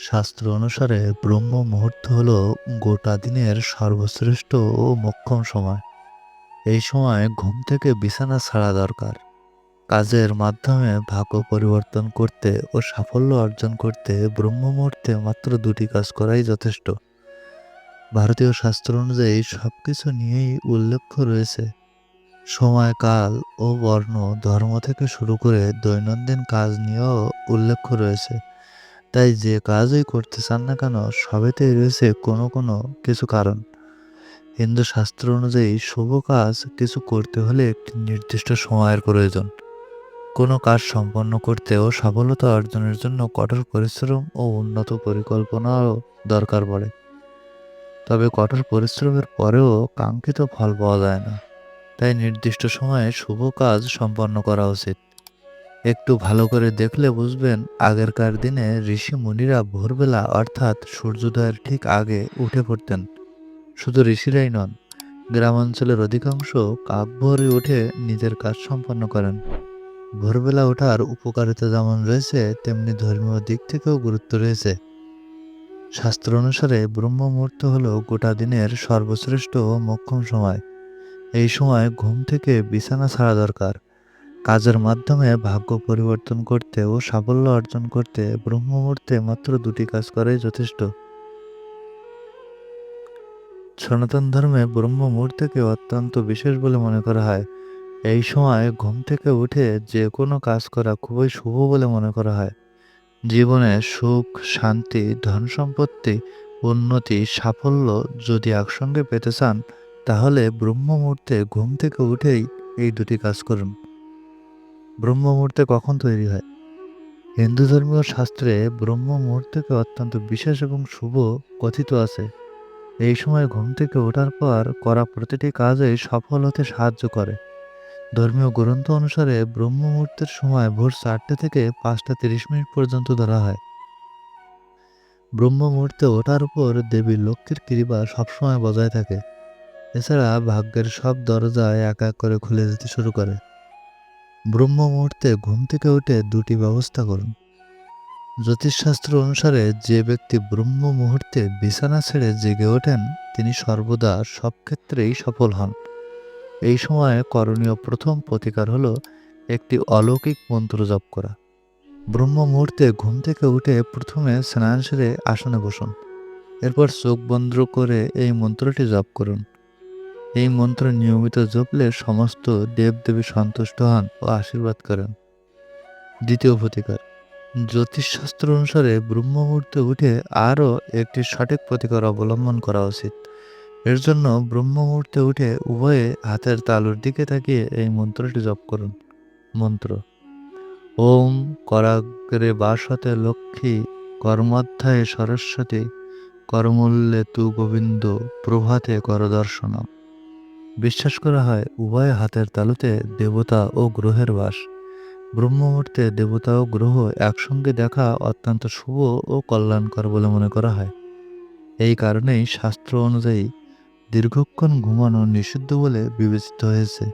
শাস্ত্র অনুসারে ব্রহ্ম মুহূর্ত হল গোটা দিনের সর্বশ্রেষ্ঠ ও মোক্ষম সময়। এই সময় ঘুম থেকে বিছানা ছাড়া দরকার। কাজের মাধ্যমে ভাগ্য পরিবর্তন করতে ও সাফল্য অর্জন করতে ব্রহ্ম মুহূর্তে মাত্র দুটি কাজ করাই যথেষ্ট। ভারতীয় শাস্ত্র অনুযায়ী সবকিছু নিয়েই উল্লেখ রয়েছে। সময়, কাল ও বর্ণ, ধর্ম থেকে শুরু করে দৈনন্দিন কাজ নিয়েও উল্লেখ রয়েছে। তাই যে কাজই করতে চান না কেন, সবেতেই রয়েছে কোনো কিছু কারণ। হিন্দু শাস্ত্র অনুযায়ী শুভ কাজ কিছু করতে হলে একটি নির্দিষ্ট সময়ের প্রয়োজন। কোনো কাজ সম্পন্ন করতে ও সফলতা অর্জনের জন্য কঠোর পরিশ্রম ও উন্নত পরিকল্পনাও দরকার পড়ে। তবে কঠোর পরিশ্রমের পরেও কাঙ্ক্ষিত ফল পাওয়া যায় না। তাই নির্দিষ্ট সময়ে শুভ কাজ সম্পন্ন করা উচিত। একটু ভালো করে দেখলে বুঝবেন, আগেরকার দিনে ঋষি মুনিরা ভোরবেলা অর্থাৎ সূর্যোদয়ের ঠিক আগে উঠে পড়তেন। শুধু ঋষিরাই নন, গ্রামাঞ্চলের অধিকাংশ কাকভোরে উঠে নিজের কাজ সম্পন্ন করেন। ভোরবেলা ওঠার উপকারিতা যেমন রয়েছে, তেমনি ধর্মীয় দিক থেকেও গুরুত্ব রয়েছে। শাস্ত্র অনুসারে ব্রহ্ম মুহূর্ত হল গোটা দিনের সর্বশ্রেষ্ঠ ও মোক্ষম সময়। এই সময় ঘুম থেকে বিছানা ছাড়া দরকার। কাজের মাধ্যমে ভাগ্য পরিবর্তন করতে ও সাফল্য অর্জন করতে ব্রহ্ম মুহূর্তে মাত্র দুটি কাজ করাই যথেষ্ট। সনাতন ধর্মে ব্রহ্ম মুহূর্তকে অত্যন্ত বিশেষ বলে মনে করা হয়। এই সময় ঘুম থেকে উঠে যে কোনো কাজ করা খুবই শুভ বলে মনে করা হয়। জীবনে সুখ, শান্তি, ধন সম্পত্তি, উন্নতি, সাফল্য যদি একসঙ্গে পেতে চান, তাহলে ব্রহ্ম মুহূর্তে ঘুম থেকে উঠেই এই দুটি কাজ করুন। ব্রহ্ম মুহূর্তে কখন তৈরি হয়? হিন্দু ধর্মীয় শাস্ত্রে ব্রহ্ম মুহূর্তকে অত্যন্ত বিশেষ এবং শুভ কথিত আছে। এই সময় ঘুম থেকে ওঠার পর করা প্রতিটি কাজেই সফল হতে সাহায্য করে। ধর্মীয় গ্রন্থ অনুসারে ব্রহ্ম মুহূর্তের সময় ভোর 4টে থেকে 5টা 30 মিনিট পর্যন্ত ধরা হয়। ব্রহ্ম মুহূর্তে ওঠার উপর দেবী লক্ষ্মীর কৃপা সবসময় বজায় থাকে। এছাড়া ভাগ্যের সব দরজা এক এক করে খুলে যেতে শুরু করে। ব্রহ্ম মুহূর্তে ঘুম থেকে উঠে দুটি ব্যবস্থা করুন। জ্যোতিষশাস্ত্র অনুসারে যে ব্যক্তি ব্রহ্ম মুহূর্তে বিছানা ছেড়ে জেগে ওঠেন, তিনি সর্বদা সব ক্ষেত্রেই সফল হন। এই সময়ে করণীয় প্রথম প্রতিকার হলো একটি অলৌকিক মন্ত্র জপ করা। ব্রহ্ম মুহূর্তে ঘুম থেকে উঠে প্রথমে স্নান সেরে আসনে বসুন। এরপর চোখ বন্ধ করে এই মন্ত্রটি জপ করুন। এই মন্ত্র নিয়মিত জপলে সমস্ত দেবদেবী সন্তুষ্ট হন ও আশীর্বাদ করেন। দ্বিতীয় প্রতিকার, জ্যোতিষশাস্ত্র অনুসারে ব্রহ্ম মুহূর্তে উঠে আরও একটি সঠিক প্রতিকার অবলম্বন করা উচিত। এর জন্য ব্রহ্ম মুহূর্তে উঠে উভয়ে হাতের তালুর দিকে তাকিয়ে এই মন্ত্রটি জপ করুন। মন্ত্র: ওম করাগ্রে বাসতে লক্ষ্মী, কর্মাধ্যায়ে সরস্বতী, করমূল্যে তু গোবিন্দ, প্রভাতে করদর্শনম। বিশ্বাস করা হয় উভয় হাতের তালুতে দেবতা ও গ্রহের বাস। ব্রহ্ম মুহূর্তে দেবতা ও গ্রহ একসঙ্গে দেখা অত্যন্ত শুভ ও কল্যাণকর বলে মনে করা হয়। এই কারণেই শাস্ত্র অনুযায়ী দীর্ঘক্ষণ ঘুমানো নিষিদ্ধ বলে বিবেচিত হয়েছে।